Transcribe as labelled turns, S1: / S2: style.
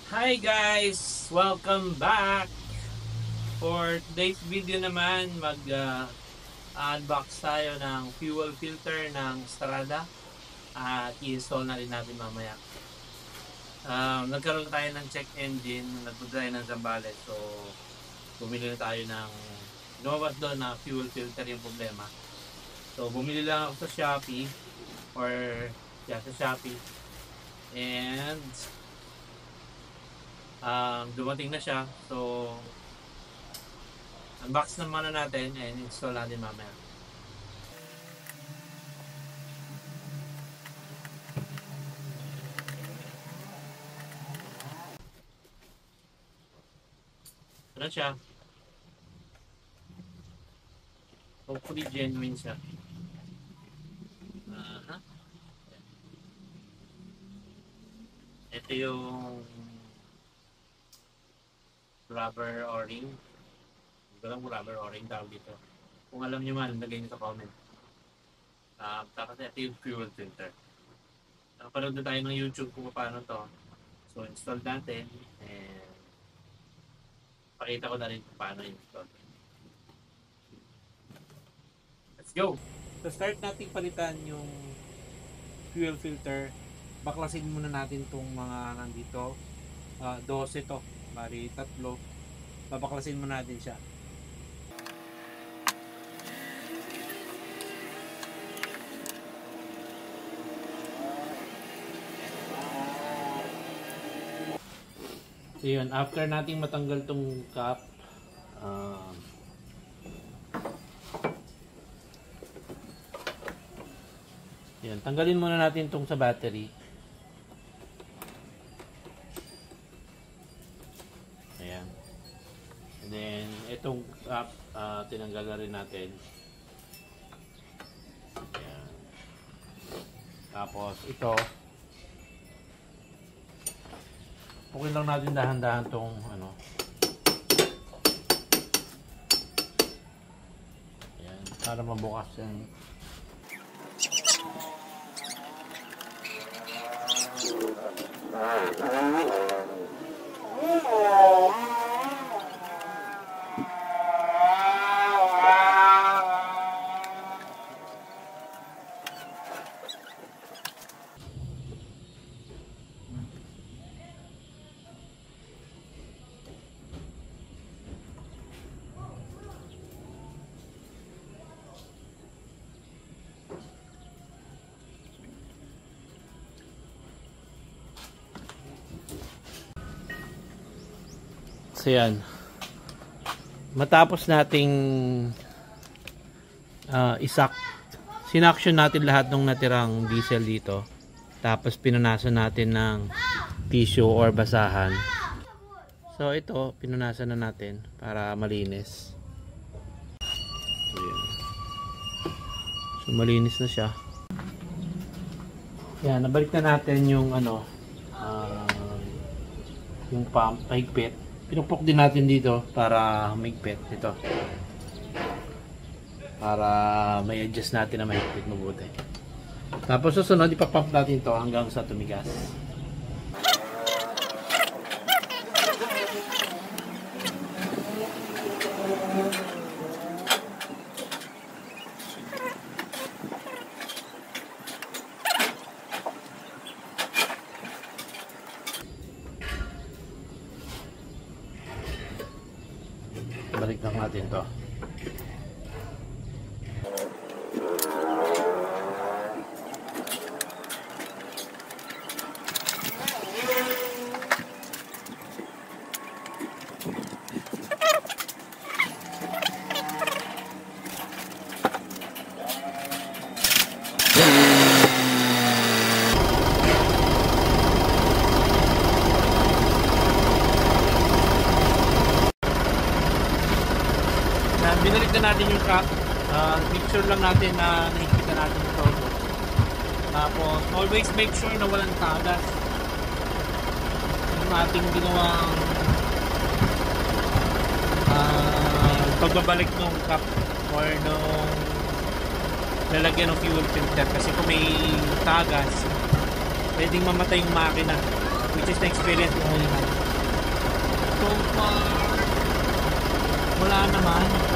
S1: Hi guys! Welcome back! For today's video naman, unbox tayo ng fuel filter ng Strada at i-install na rin natin mamaya. Nagkaroon tayo ng check engine, nagpudry ng Zambales. So, bumili na tayo ng lumabas doon na fuel filter yung problema. So, bumili lang ako sa Shopee sa Shopee. And dumating na siya. So, unbox na muna natin and install natin mamaya. Ano siya? Hopefully genuine siya. Ito yung rubber o-ring. Walang rubber o-ring tawag dito. Kung alam nyo man, lagay nyo sa comment. Tapos ito yung fuel filter. Napanood na tayo ng YouTube kung paano to. So install natin and pakita ko na rin kung paano install. Let's go! So start natin palitan yung fuel filter. Baklasin muna natin itong mga nandito. 12 to. Bali, 3. Babaklasin muna natin siya. So yun, after nating matanggal tong cap, yan, tanggalin muna natin tong sa battery. Ayan. And then, itong cap, tinanggal na rin natin. Ayan. Tapos, ito, okay lang natin dahan-dahan tong ano. Ayan, para mabukas yan. So yan, matapos nating sinaction natin lahat ng natirang diesel dito, tapos pinunasan natin ng tissue or basahan. So ito, pinunasan na natin para malinis. So, yan. So malinis na siya. Yan, nabalik na natin yung yung pump, higpit. Pinupok din natin dito para mahigpit ito. Para may adjust natin na mahigpit mabuti. Tapos susunod, ipapump natin ito hanggang sa tumigas. Balik lang natin to. Binalik na natin yung cap. Make sure lang natin na nakikita natin ito. Tapos always make sure na walang tagas. Yung ating ginawang pagbabalik ng cap or nung lalagyan ng fuel filter, kasi kung may tagas pwedeng mamatay yung makina, which
S2: purchase na experience mo ngayon?
S1: So far, wala naman.